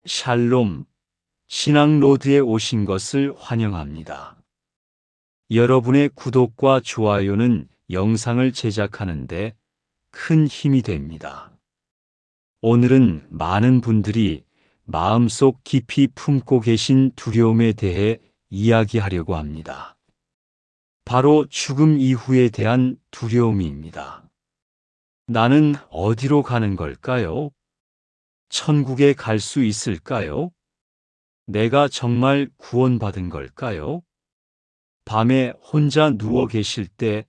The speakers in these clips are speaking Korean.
샬롬, 신앙로드에 오신 것을 환영합니다. 여러분의 구독과 좋아요는 영상을 제작하는데 큰 힘이 됩니다. 오늘은 많은 분들이 마음속 깊이 품고 계신 두려움에 대해 이야기하려고 합니다. 바로 죽음 이후에 대한 두려움입니다. 나는 어디로 가는 걸까요? 천국에 갈 수 있을까요? 내가 정말 구원받은 걸까요? 밤에 혼자 누워 계실 때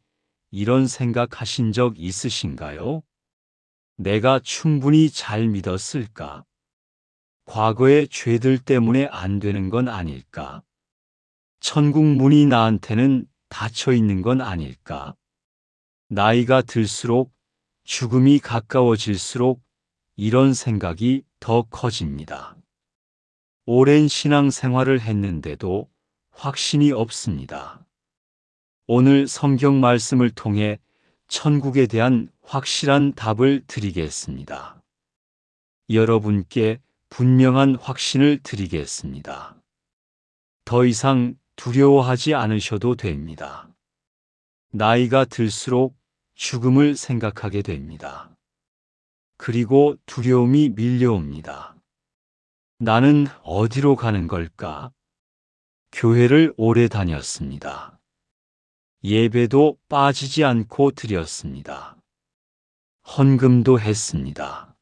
이런 생각하신 적 있으신가요? 내가 충분히 잘 믿었을까? 과거의 죄들 때문에 안 되는 건 아닐까? 천국 문이 나한테는 닫혀 있는 건 아닐까? 나이가 들수록 죽음이 가까워질수록 이런 생각이 더 커집니다. 오랜 신앙생활을 했는데도 확신이 없습니다. 오늘 성경 말씀을 통해 천국에 대한 확실한 답을 드리겠습니다. 여러분께 분명한 확신을 드리겠습니다. 더 이상 두려워하지 않으셔도 됩니다. 나이가 들수록 죽음을 생각하게 됩니다. 그리고 두려움이 밀려옵니다. 나는 어디로 가는 걸까? 교회를 오래 다녔습니다. 예배도 빠지지 않고 드렸습니다. 헌금도 했습니다.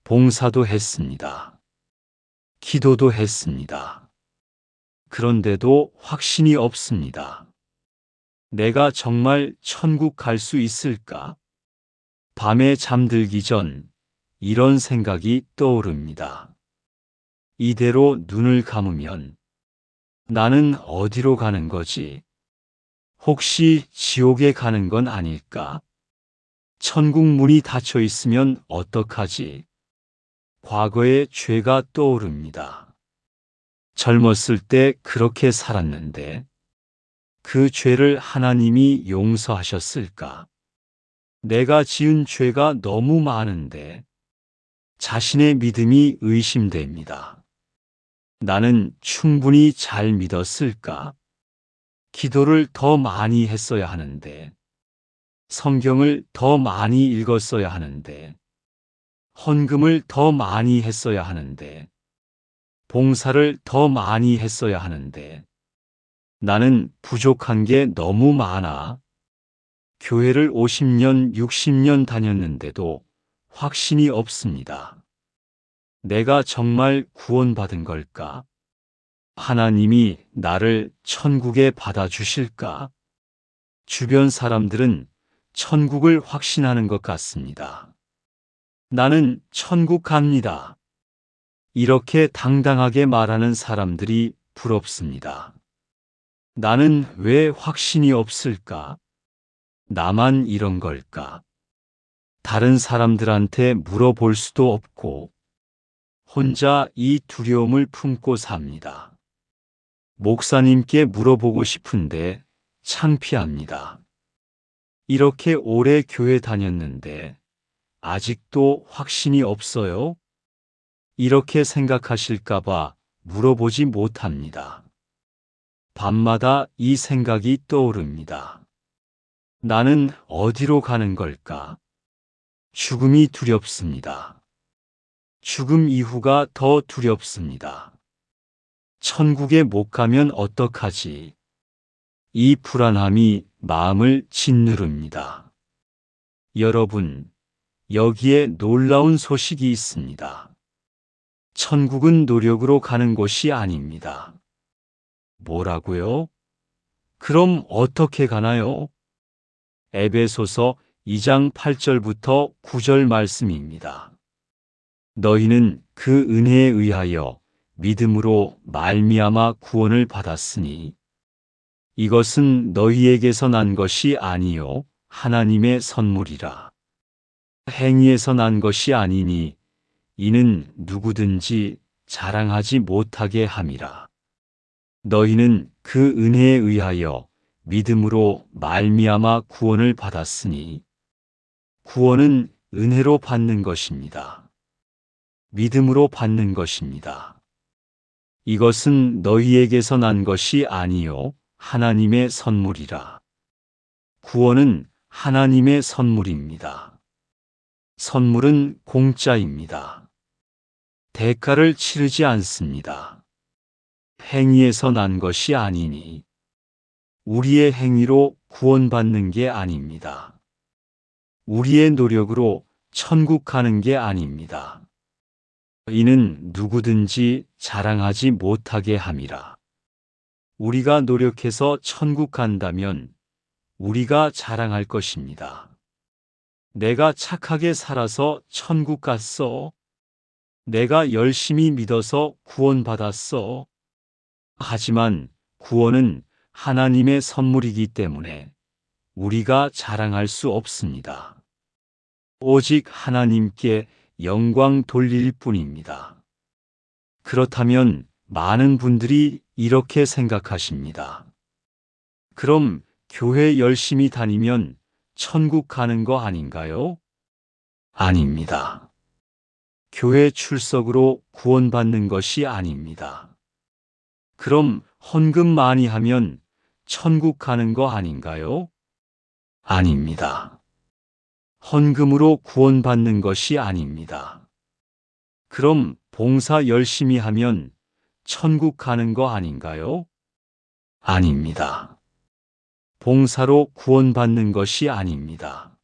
봉사도 했습니다. 기도도 했습니다. 그런데도 확신이 없습니다. 내가 정말 천국 갈 수 있을까? 밤에 잠들기 전 이런 생각이 떠오릅니다. 이대로 눈을 감으면 나는 어디로 가는 거지? 혹시 지옥에 가는 건 아닐까? 천국 문이 닫혀 있으면 어떡하지? 과거의 죄가 떠오릅니다. 젊었을 때 그렇게 살았는데 그 죄를 하나님이 용서하셨을까? 내가 지은 죄가 너무 많은데 자신의 믿음이 의심됩니다. 나는 충분히 잘 믿었을까? 기도를 더 많이 했어야 하는데, 성경을 더 많이 읽었어야 하는데, 헌금을 더 많이 했어야 하는데, 봉사를 더 많이 했어야 하는데, 나는 부족한 게 너무 많아. 교회를 50년, 60년 다녔는데도 확신이 없습니다. 내가 정말 구원받은 걸까? 하나님이 나를 천국에 받아주실까? 주변 사람들은 천국을 확신하는 것 같습니다. 나는 천국 갑니다. 이렇게 당당하게 말하는 사람들이 부럽습니다. 나는 왜 확신이 없을까? 나만 이런 걸까? 다른 사람들한테 물어볼 수도 없고 혼자 이 두려움을 품고 삽니다. 목사님께 물어보고 싶은데 창피합니다. 이렇게 오래 교회 다녔는데 아직도 확신이 없어요? 이렇게 생각하실까봐 물어보지 못합니다. 밤마다 이 생각이 떠오릅니다. 나는 어디로 가는 걸까? 죽음이 두렵습니다. 죽음 이후가 더 두렵습니다. 천국에 못 가면 어떡하지? 이 불안함이 마음을 짓누릅니다. 여러분, 여기에 놀라운 소식이 있습니다. 천국은 노력으로 가는 곳이 아닙니다. 뭐라고요? 그럼 어떻게 가나요? 에베소서 2장 8절부터 9절 말씀입니다. 너희는 그 은혜에 의하여 믿음으로 말미암아 구원을 받았으니 이것은 너희에게서 난 것이 아니요 하나님의 선물이라. 행위에서 난 것이 아니니 이는 누구든지 자랑하지 못하게 함이라. 너희는 그 은혜에 의하여 믿음으로 말미암아 구원을 받았으니 구원은 은혜로 받는 것입니다. 믿음으로 받는 것입니다. 이것은 너희에게서 난 것이 아니요 하나님의 선물이라. 구원은 하나님의 선물입니다. 선물은 공짜입니다. 대가를 치르지 않습니다. 행위에서 난 것이 아니니 우리의 행위로 구원받는 게 아닙니다. 우리의 노력으로 천국 가는 게 아닙니다. 이는 누구든지 자랑하지 못하게 함이라. 우리가 노력해서 천국 간다면 우리가 자랑할 것입니다. 내가 착하게 살아서 천국 갔어. 내가 열심히 믿어서 구원받았어. 하지만 구원은 하나님의 선물이기 때문에 우리가 자랑할 수 없습니다. 오직 하나님께 영광 돌릴 뿐입니다. 그렇다면 많은 분들이 이렇게 생각하십니다. 그럼 교회 열심히 다니면 천국 가는 거 아닌가요? 아닙니다. 교회 출석으로 구원받는 것이 아닙니다. 그럼 헌금 많이 하면 천국 가는 거 아닌가요? 아닙니다. 헌금으로 구원받는 것이 아닙니다. 그럼 봉사 열심히 하면 천국 가는 거 아닌가요? 아닙니다. 봉사로 구원받는 것이 아닙니다.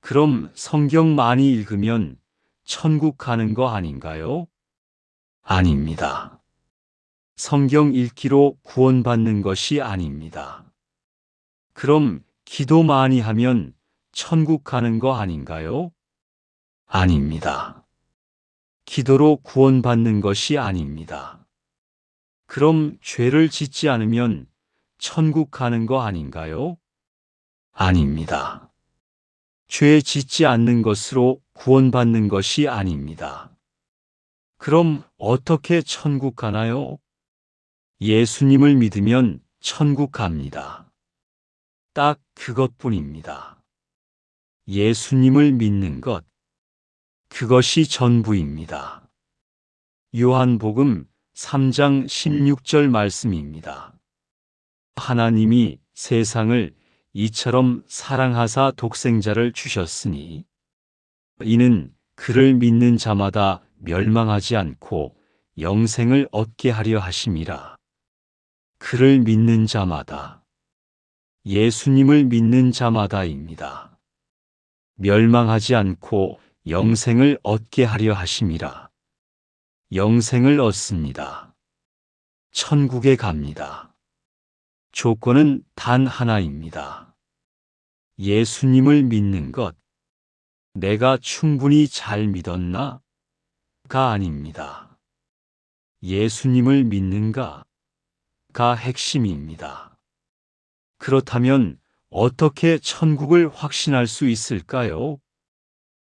그럼 성경 많이 읽으면 천국 가는 거 아닌가요? 아닙니다. 성경 읽기로 구원받는 것이 아닙니다. 그럼 기도 많이 하면 천국 가는 거 아닌가요? 아닙니다. 기도로 구원받는 것이 아닙니다. 그럼 죄를 짓지 않으면 천국 가는 거 아닌가요? 아닙니다. 죄 짓지 않는 것으로 구원받는 것이 아닙니다. 그럼 어떻게 천국 가나요? 예수님을 믿으면 천국 갑니다. 딱 그것뿐입니다. 예수님을 믿는 것, 그것이 전부입니다. 요한복음 3장 16절 말씀입니다. 하나님이 세상을 이처럼 사랑하사 독생자를 주셨으니 이는 그를 믿는 자마다 멸망하지 않고 영생을 얻게 하려 하심이라. 그를 믿는 자마다, 예수님을 믿는 자마다입니다. 멸망하지 않고 영생을 얻게 하려 하심이라. 영생을 얻습니다. 천국에 갑니다. 조건은 단 하나입니다. 예수님을 믿는 것. 내가 충분히 잘 믿었나? 가 아닙니다. 예수님을 믿는가? 가 핵심입니다. 그렇다면 어떻게 천국을 확신할 수 있을까요?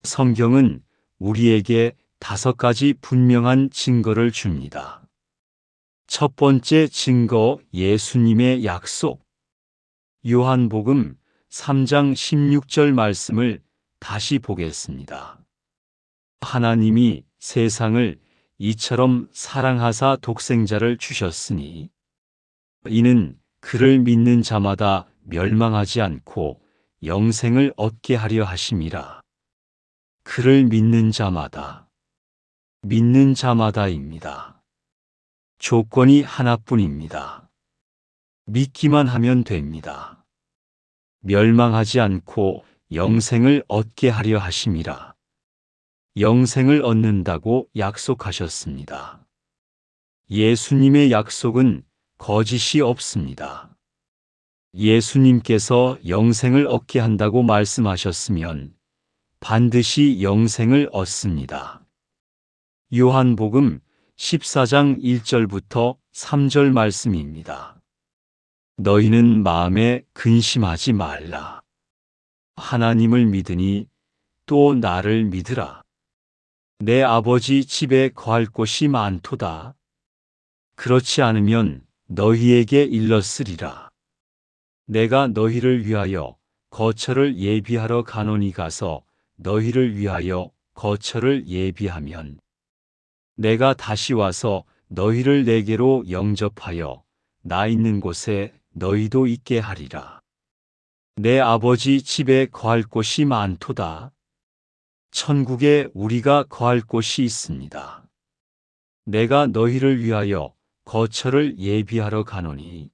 성경은 우리에게 5가지 분명한 증거를 줍니다. 첫 번째 증거, 예수님의 약속. 요한복음 3장 16절 말씀을 다시 보겠습니다. 하나님이 세상을 이처럼 사랑하사 독생자를 주셨으니 이는 그를 믿는 자마다 멸망하지 않고 영생을 얻게 하려 하심이라. 그를 믿는 자마다, 믿는 자마다입니다. 조건이 하나뿐입니다. 믿기만 하면 됩니다. 멸망하지 않고 영생을 얻게 하려 하심이라. 영생을 얻는다고 약속하셨습니다. 예수님의 약속은 거짓이 없습니다. 예수님께서 영생을 얻게 한다고 말씀하셨으면 반드시 영생을 얻습니다. 요한복음 14장 1절부터 3절 말씀입니다. 너희는 마음에 근심하지 말라. 하나님을 믿으니 또 나를 믿으라. 내 아버지 집에 거할 곳이 많도다. 그렇지 않으면 너희에게 일렀으리라. 내가 너희를 위하여 거처를 예비하러 가노니 가서 너희를 위하여 거처를 예비하면 내가 다시 와서 너희를 내게로 영접하여 나 있는 곳에 너희도 있게 하리라. 내 아버지 집에 거할 곳이 많도다. 천국에 우리가 거할 곳이 있습니다. 내가 너희를 위하여 거처를 예비하러 가노니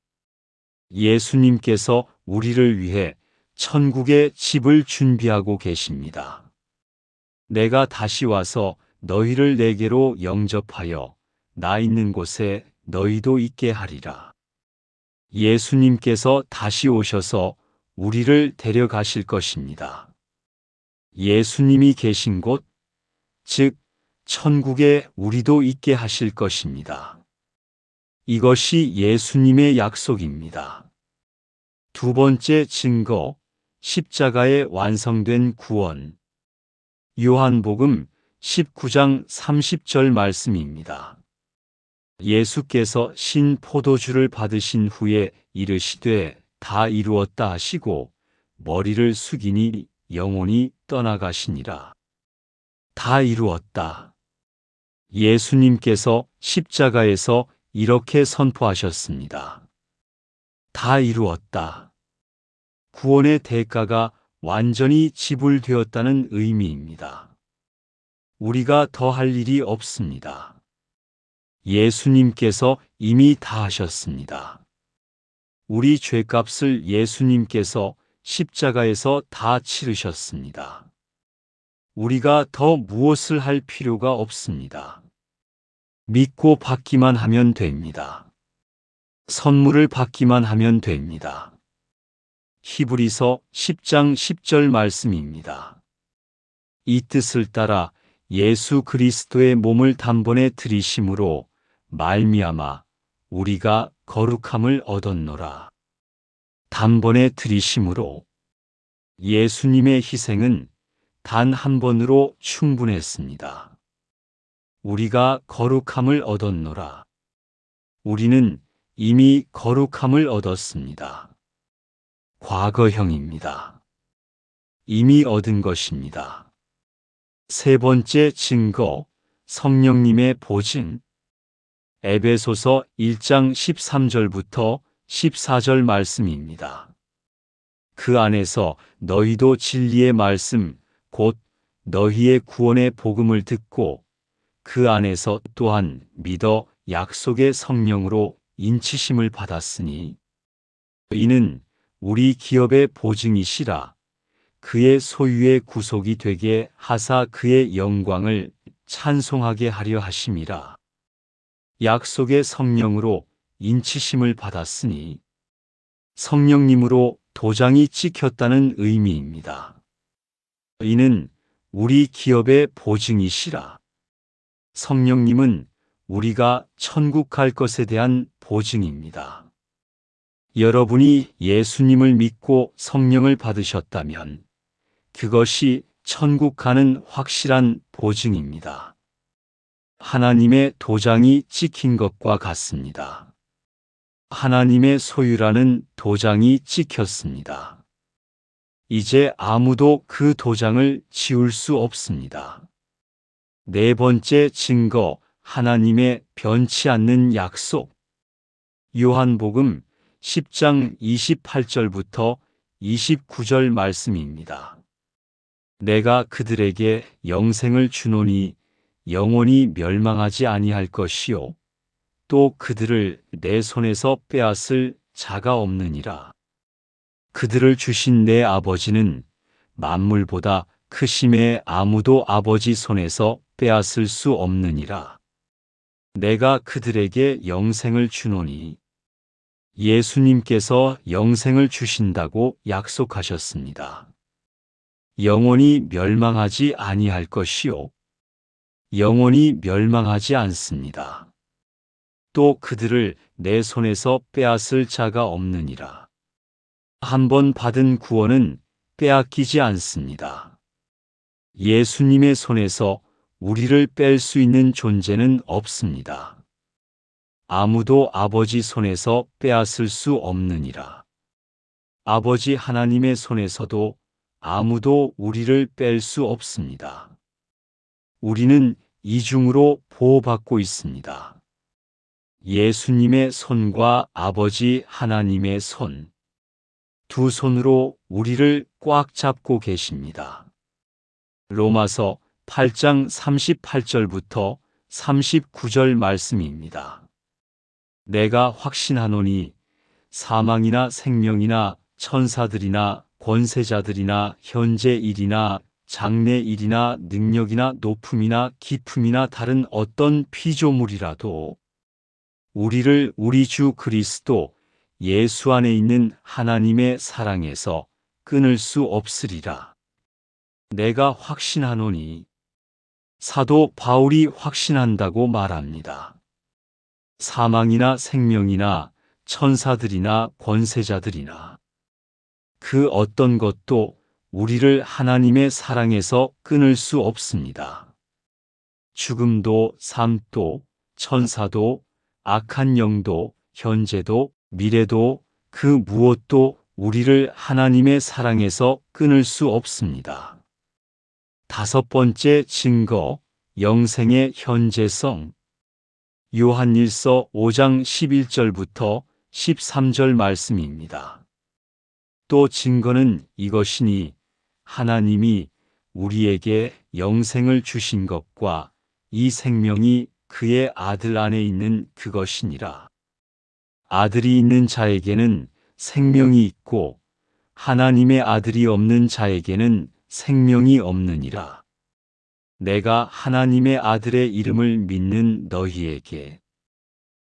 예수님께서 우리를 위해 천국에 집을 준비하고 계십니다. 내가 다시 와서 너희를 내게로 영접하여 나 있는 곳에 너희도 있게 하리라. 예수님께서 다시 오셔서 우리를 데려가실 것입니다. 예수님이 계신 곳, 즉 천국에 우리도 있게 하실 것입니다. 이것이 예수님의 약속입니다. 두 번째 증거, 십자가에 완성된 구원. 요한복음 19장 30절 말씀입니다. 예수께서 신 포도주를 받으신 후에 이르시되 다 이루었다 하시고 머리를 숙이니 영혼이 떠나가시니라. 다 이루었다. 예수님께서 십자가에서 이렇게 선포하셨습니다. 다 이루었다. 구원의 대가가 완전히 지불되었다는 의미입니다. 우리가 더 할 일이 없습니다. 예수님께서 이미 다 하셨습니다. 우리 죄값을 예수님께서 십자가에서 다 치르셨습니다. 우리가 더 무엇을 할 필요가 없습니다. 믿고 받기만 하면 됩니다. 선물을 받기만 하면 됩니다. 히브리서 10장 10절 말씀입니다. 이 뜻을 따라 예수 그리스도의 몸을 단번에 들이심으로 말미암아 우리가 거룩함을 얻었노라. 단번에 들이심으로 예수님의 희생은 단 한 번으로 충분했습니다. 우리가 거룩함을 얻었노라. 우리는 이미 거룩함을 얻었습니다. 과거형입니다. 이미 얻은 것입니다. 세 번째 증거, 성령님의 보증. 에베소서 1장 13절부터 14절 말씀입니다. 그 안에서 너희도 진리의 말씀, 곧 너희의 구원의 복음을 듣고 그 안에서 또한 믿어 약속의 성령으로 인치심을 받았으니 이는 우리 기업의 보증이시라. 그의 소유의 구속이 되게 하사 그의 영광을 찬송하게 하려 하심이라. 약속의 성령으로 인치심을 받았으니 성령님으로 도장이 찍혔다는 의미입니다. 이는 우리 기업의 보증이시라. 성령님은 우리가 천국 갈 것에 대한 보증입니다. 여러분이 예수님을 믿고 성령을 받으셨다면 그것이 천국 가는 확실한 보증입니다. 하나님의 도장이 찍힌 것과 같습니다. 하나님의 소유라는 도장이 찍혔습니다. 이제 아무도 그 도장을 지울 수 없습니다. 네 번째 증거, 하나님의 변치 않는 약속. 요한복음 10장 28절부터 29절 말씀입니다. 내가 그들에게 영생을 주노니 영원히 멸망하지 아니할 것이요 또 그들을 내 손에서 빼앗을 자가 없느니라. 그들을 주신 내 아버지는 만물보다 크심에 아무도 아버지 손에서 빼앗을 수 없느니라. 내가 그들에게 영생을 주노니 예수님께서 영생을 주신다고 약속하셨습니다. 영원히 멸망하지 아니할 것이요 영원히 멸망하지 않습니다. 또 그들을 내 손에서 빼앗을 자가 없느니라. 한 번 받은 구원은 빼앗기지 않습니다. 예수님의 손에서 우리를 뺄 수 있는 존재는 없습니다. 아무도 아버지 손에서 빼앗을 수 없느니라. 아버지 하나님의 손에서도 아무도 우리를 뺄 수 없습니다. 우리는 이중으로 보호받고 있습니다. 예수님의 손과 아버지 하나님의 손, 두 손으로 우리를 꽉 잡고 계십니다. 로마서 8장 38절부터 39절 말씀입니다. 내가 확신하노니 사망이나 생명이나 천사들이나 권세자들이나 현재 일이나 장래 일이나 능력이나 높음이나 깊음이나 다른 어떤 피조물이라도 우리를 우리 주 그리스도 예수 안에 있는 하나님의 사랑에서 끊을 수 없으리라. 내가 확신하노니 사도 바울이 확신한다고 말합니다. 사망이나 생명이나 천사들이나 권세자들이나 그 어떤 것도 우리를 하나님의 사랑에서 끊을 수 없습니다. 죽음도 삶도 천사도 악한 영도 현재도 미래도 그 무엇도 우리를 하나님의 사랑에서 끊을 수 없습니다. 다섯 번째 증거, 영생의 현재성. 요한일서 5장 11절부터 13절 말씀입니다. 또 증거는 이것이니 하나님이 우리에게 영생을 주신 것과 이 생명이 그의 아들 안에 있는 그것이니라. 아들이 있는 자에게는 생명이 있고 하나님의 아들이 없는 자에게는 생명이 없느니라. 내가 하나님의 아들의 이름을 믿는 너희에게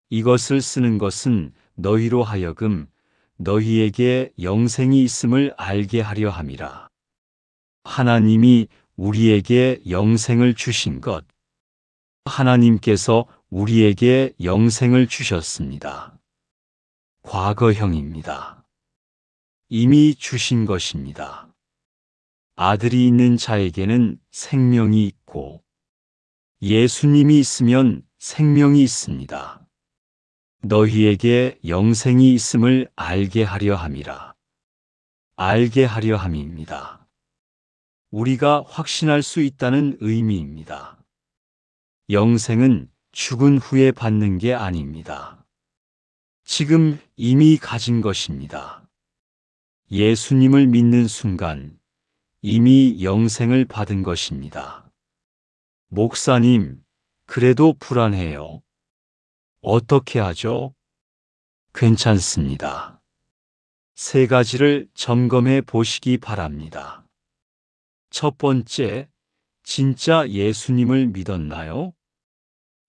이것을 쓰는 것은 너희로 하여금 너희에게 영생이 있음을 알게 하려 함이라. 하나님이 우리에게 영생을 주신 것, 하나님께서 우리에게 영생을 주셨습니다. 과거형입니다. 이미 주신 것입니다. 아들이 있는 자에게는 생명이 있고 예수님이 있으면 생명이 있습니다. 너희에게 영생이 있음을 알게 하려 함이라. 알게 하려 함입니다. 우리가 확신할 수 있다는 의미입니다. 영생은 죽은 후에 받는 게 아닙니다. 지금 이미 가진 것입니다. 예수님을 믿는 순간 이미 영생을 받은 것입니다. 목사님, 그래도 불안해요. 어떻게 하죠? 괜찮습니다. 세 가지를 점검해 보시기 바랍니다. 첫 번째, 진짜 예수님을 믿었나요?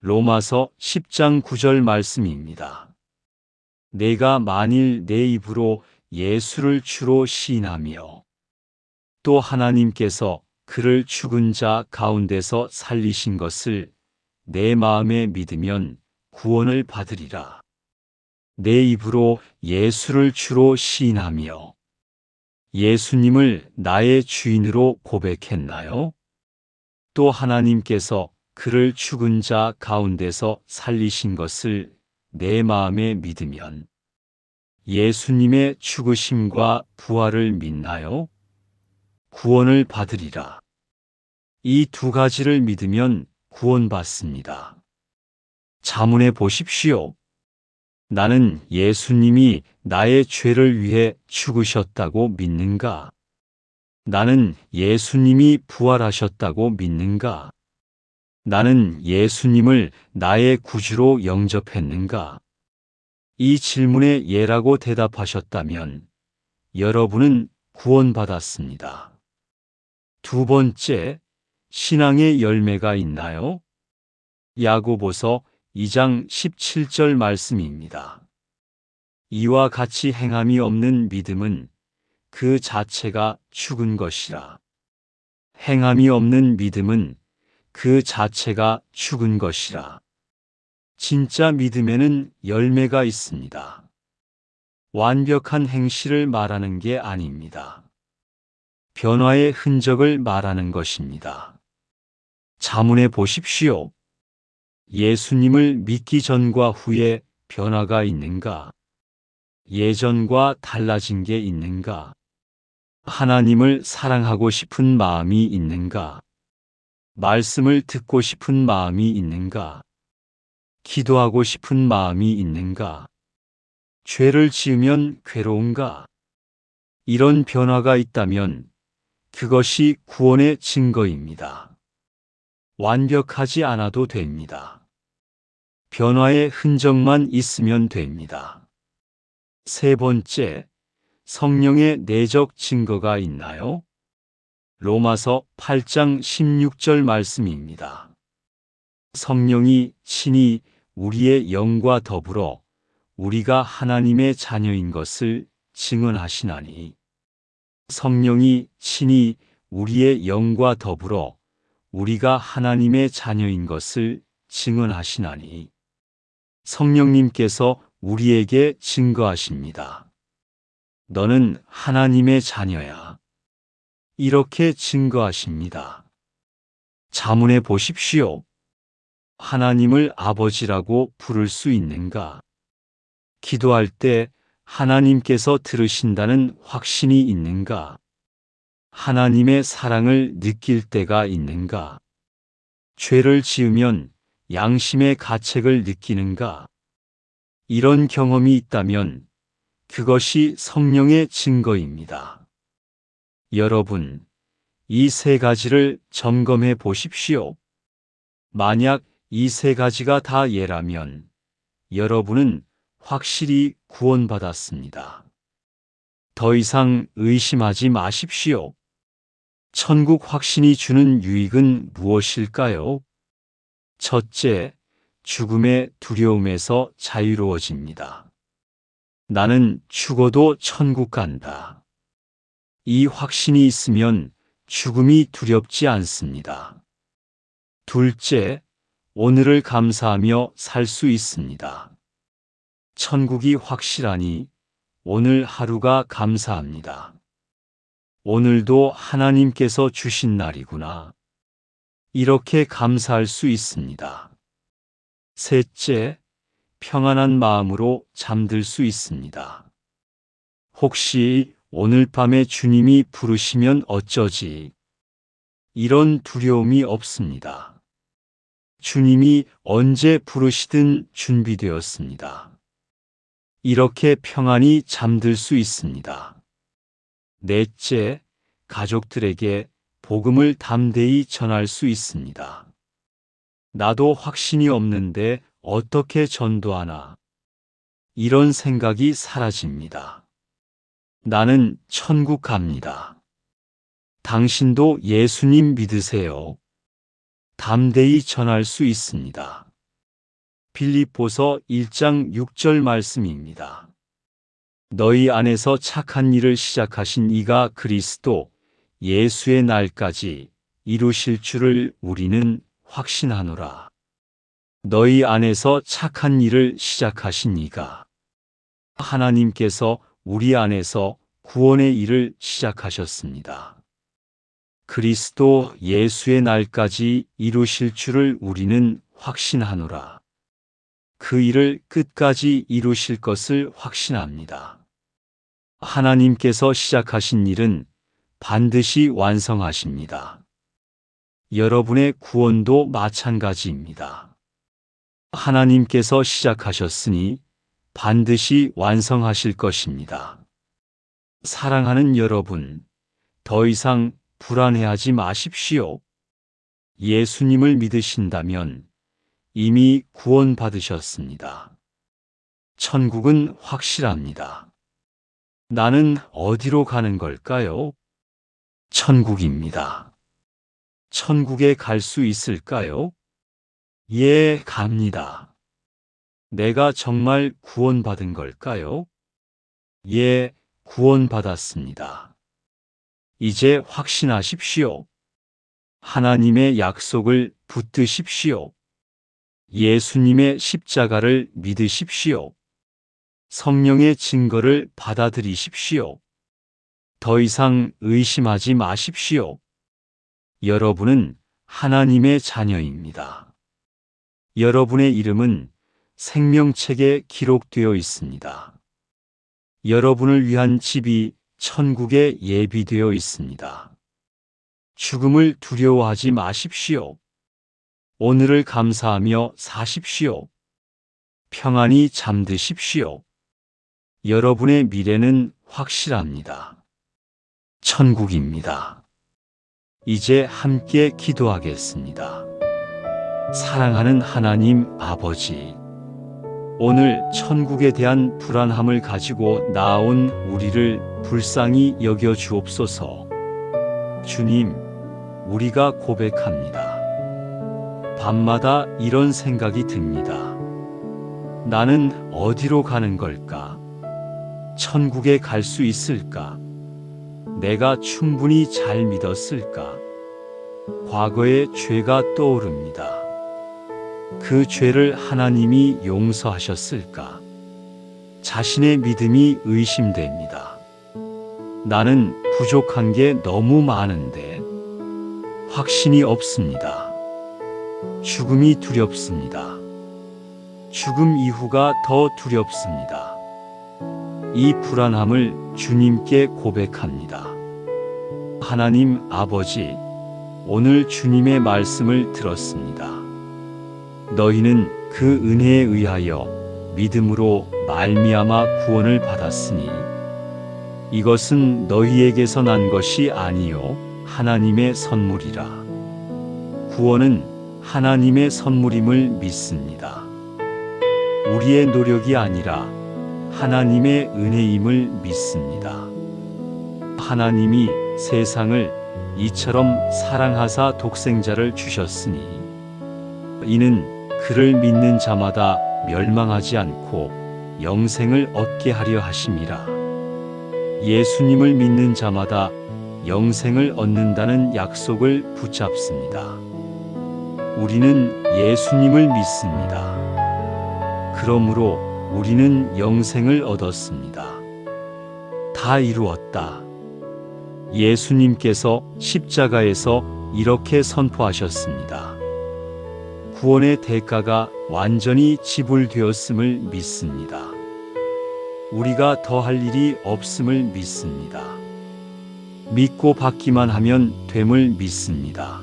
로마서 10장 9절 말씀입니다. 내가 만일 내 입으로 예수를 주로 시인하며 또 하나님께서 그를 죽은 자 가운데서 살리신 것을 내 마음에 믿으면 구원을 받으리라. 내 입으로 예수를 주로 시인하며 예수님을 나의 주인으로 고백했나요? 또 하나님께서 그를 죽은 자 가운데서 살리신 것을 내 마음에 믿으면 예수님의 죽으심과 부활을 믿나요? 구원을 받으리라. 이 두 가지를 믿으면 구원받습니다. 자문해 보십시오. 나는 예수님이 나의 죄를 위해 죽으셨다고 믿는가? 나는 예수님이 부활하셨다고 믿는가? 나는 예수님을 나의 구주로 영접했는가? 이 질문에 예라고 대답하셨다면 여러분은 구원받았습니다. 두 번째, 신앙의 열매가 있나요? 야고보서 2장 17절 말씀입니다. 이와 같이 행함이 없는 믿음은 그 자체가 죽은 것이라. 행함이 없는 믿음은 그 자체가 죽은 것이라. 진짜 믿음에는 열매가 있습니다. 완벽한 행실을 말하는 게 아닙니다. 변화의 흔적을 말하는 것입니다. 자문해 보십시오. 예수님을 믿기 전과 후에 변화가 있는가? 예전과 달라진 게 있는가? 하나님을 사랑하고 싶은 마음이 있는가? 말씀을 듣고 싶은 마음이 있는가? 기도하고 싶은 마음이 있는가? 죄를 지으면 괴로운가? 이런 변화가 있다면 그것이 구원의 증거입니다. 완벽하지 않아도 됩니다. 변화의 흔적만 있으면 됩니다. 세 번째, 성령의 내적 증거가 있나요? 로마서 8장 16절 말씀입니다. 성령이 친히 우리의 영과 더불어 우리가 하나님의 자녀인 것을 증언하시나니. 성령이 친히 우리의 영과 더불어 우리가 하나님의 자녀인 것을 증언하시나니. 성령님께서 우리에게 증거하십니다. 너는 하나님의 자녀야. 이렇게 증거하십니다. 자문해 보십시오. 하나님을 아버지라고 부를 수 있는가? 기도할 때 하나님께서 들으신다는 확신이 있는가? 하나님의 사랑을 느낄 때가 있는가? 죄를 지으면 양심의 가책을 느끼는가? 이런 경험이 있다면 그것이 성령의 증거입니다. 여러분, 이 세 가지를 점검해 보십시오. 만약 이 세 가지가 다 예라면 여러분은 확실히 구원받았습니다. 더 이상 의심하지 마십시오. 천국 확신이 주는 유익은 무엇일까요? 첫째, 죽음의 두려움에서 자유로워집니다. 나는 죽어도 천국 간다. 이 확신이 있으면 죽음이 두렵지 않습니다. 둘째, 오늘을 감사하며 살 수 있습니다. 천국이 확실하니 오늘 하루가 감사합니다. 오늘도 하나님께서 주신 날이구나. 이렇게 감사할 수 있습니다. 셋째, 평안한 마음으로 잠들 수 있습니다. 혹시 오늘 밤에 주님이 부르시면 어쩌지? 이런 두려움이 없습니다. 주님이 언제 부르시든 준비되었습니다. 이렇게 평안히 잠들 수 있습니다. 넷째, 가족들에게 복음을 담대히 전할 수 있습니다. 나도 확신이 없는데 어떻게 전도하나? 이런 생각이 사라집니다. 나는 천국 갑니다. 당신도 예수님 믿으세요. 담대히 전할 수 있습니다. 빌립보서 1장 6절 말씀입니다. 너희 안에서 착한 일을 시작하신 이가 그리스도 예수의 날까지 이루실 줄을 우리는 확신하노라. 너희 안에서 착한 일을 시작하신 이가 하나님께서 우리 안에서 구원의 일을 시작하셨습니다. 그리스도 예수의 날까지 이루실 줄을 우리는 확신하노라. 그 일을 끝까지 이루실 것을 확신합니다. 하나님께서 시작하신 일은 반드시 완성하십니다. 여러분의 구원도 마찬가지입니다. 하나님께서 시작하셨으니 반드시 완성하실 것입니다. 사랑하는 여러분, 더 이상 불안해하지 마십시오. 예수님을 믿으신다면 이미 구원받으셨습니다. 천국은 확실합니다. 나는 어디로 가는 걸까요? 천국입니다. 천국에 갈 수 있을까요? 예, 갑니다. 내가 정말 구원받은 걸까요? 예, 구원받았습니다. 이제 확신하십시오. 하나님의 약속을 붙드십시오. 예수님의 십자가를 믿으십시오. 성령의 증거를 받아들이십시오. 더 이상 의심하지 마십시오. 여러분은 하나님의 자녀입니다. 여러분의 이름은 생명책에 기록되어 있습니다. 여러분을 위한 집이 천국에 예비되어 있습니다. 죽음을 두려워하지 마십시오. 오늘을 감사하며 사십시오. 평안히 잠드십시오. 여러분의 미래는 확실합니다. 천국입니다. 이제 함께 기도하겠습니다. 사랑하는 하나님 아버지, 오늘 천국에 대한 불안함을 가지고 나온 우리를 불쌍히 여겨 주옵소서. 주님, 우리가 고백합니다. 밤마다 이런 생각이 듭니다. 나는 어디로 가는 걸까? 천국에 갈 수 있을까? 내가 충분히 잘 믿었을까? 과거의 죄가 떠오릅니다. 그 죄를 하나님이 용서하셨을까? 자신의 믿음이 의심됩니다. 나는 부족한 게 너무 많은데 확신이 없습니다. 죽음이 두렵습니다. 죽음 이후가 더 두렵습니다. 이 불안함을 주님께 고백합니다. 하나님 아버지, 오늘 주님의 말씀을 들었습니다. 너희는 그 은혜에 의하여 믿음으로 말미암아 구원을 받았으니 이것은 너희에게서 난 것이 아니요 하나님의 선물이라. 구원은 하나님의 선물임을 믿습니다. 우리의 노력이 아니라 하나님의 은혜임을 믿습니다. 하나님이 세상을 이처럼 사랑하사 독생자를 주셨으니 이는 그를 믿는 자마다 멸망하지 않고 영생을 얻게 하려 하심이라. 예수님을 믿는 자마다 영생을 얻는다는 약속을 붙잡습니다. 우리는 예수님을 믿습니다. 그러므로 우리는 영생을 얻었습니다. 다 이루었다. 예수님께서 십자가에서 이렇게 선포하셨습니다. 구원의 대가가 완전히 지불되었음을 믿습니다. 우리가 더할 일이 없음을 믿습니다. 믿고 받기만 하면 됨을 믿습니다.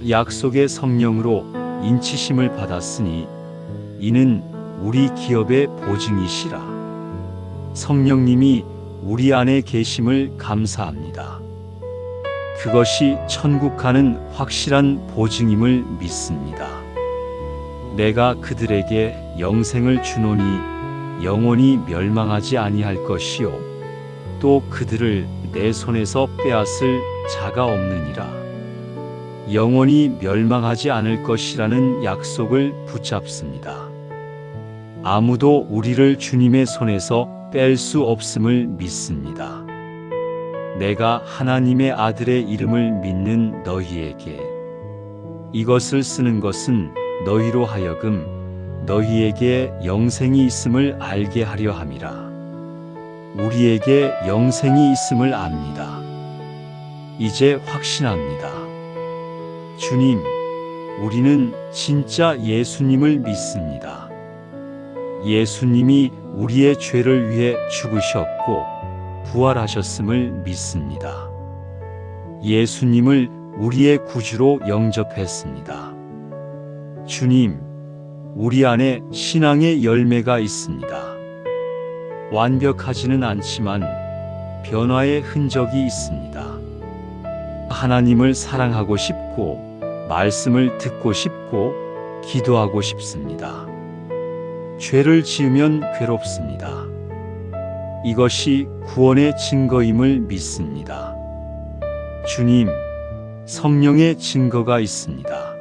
약속의 성령으로 인치심을 받았으니 이는 우리 기업의 보증이시라. 성령님이 우리 안에 계심을 감사합니다. 그것이 천국 가는 확실한 보증임을 믿습니다. 내가 그들에게 영생을 주노니 영원히 멸망하지 아니할 것이요 또 그들을 내 손에서 빼앗을 자가 없느니라. 영원히 멸망하지 않을 것이라는 약속을 붙잡습니다. 아무도 우리를 주님의 손에서 뺄 수 없음을 믿습니다. 내가 하나님의 아들의 이름을 믿는 너희에게 이것을 쓰는 것은 너희로 하여금 너희에게 영생이 있음을 알게 하려 함이라. 우리에게 영생이 있음을 압니다. 이제 확신합니다. 주님, 우리는 진짜 예수님을 믿습니다. 예수님이 우리의 죄를 위해 죽으셨고 부활하셨음을 믿습니다. 예수님을 우리의 구주로 영접했습니다. 주님, 우리 안에 신앙의 열매가 있습니다. 완벽하지는 않지만 변화의 흔적이 있습니다. 하나님을 사랑하고 싶고 말씀을 듣고 싶고 기도하고 싶습니다. 죄를 지으면 괴롭습니다. 이것이 구원의 증거임을 믿습니다. 주님, 성령의 증거가 있습니다.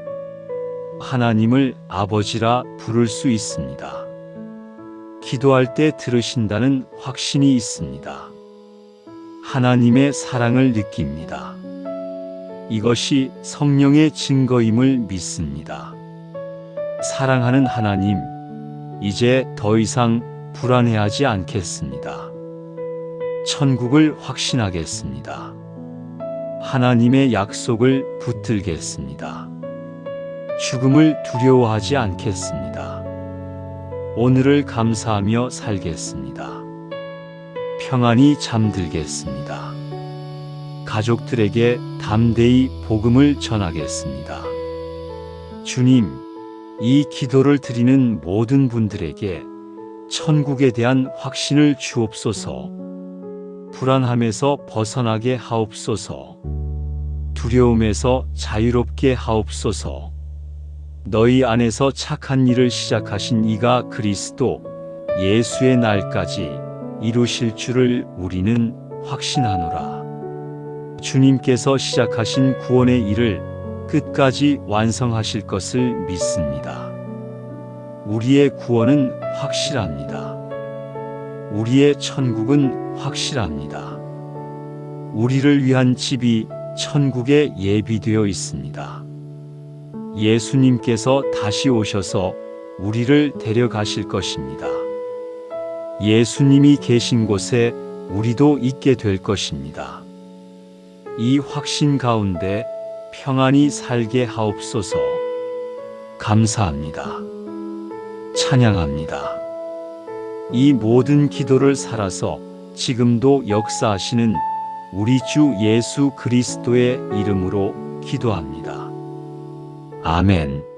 하나님을 아버지라 부를 수 있습니다. 기도할 때 들으신다는 확신이 있습니다. 하나님의 사랑을 느낍니다. 이것이 성령의 증거임을 믿습니다. 사랑하는 하나님, 이제 더 이상 불안해하지 않겠습니다. 천국을 확신하겠습니다. 하나님의 약속을 붙들겠습니다. 죽음을 두려워하지 않겠습니다. 오늘을 감사하며 살겠습니다. 평안히 잠들겠습니다. 가족들에게 담대히 복음을 전하겠습니다. 주님, 이 기도를 드리는 모든 분들에게 천국에 대한 확신을 주옵소서. 불안함에서 벗어나게 하옵소서. 두려움에서 자유롭게 하옵소서. 너희 안에서 착한 일을 시작하신 이가 그리스도 예수의 날까지 이루실 줄을 우리는 확신하노라. 주님께서 시작하신 구원의 일을 끝까지 완성하실 것을 믿습니다. 우리의 구원은 확실합니다. 우리의 천국은 확실합니다. 우리를 위한 집이 천국에 예비되어 있습니다. 예수님께서 다시 오셔서 우리를 데려가실 것입니다. 예수님이 계신 곳에 우리도 있게 될 것입니다. 이 확신 가운데 평안히 살게 하옵소서. 감사합니다. 찬양합니다. 이 모든 기도를 살아서 지금도 역사하시는 우리 주 예수 그리스도의 이름으로 기도합니다. 아멘.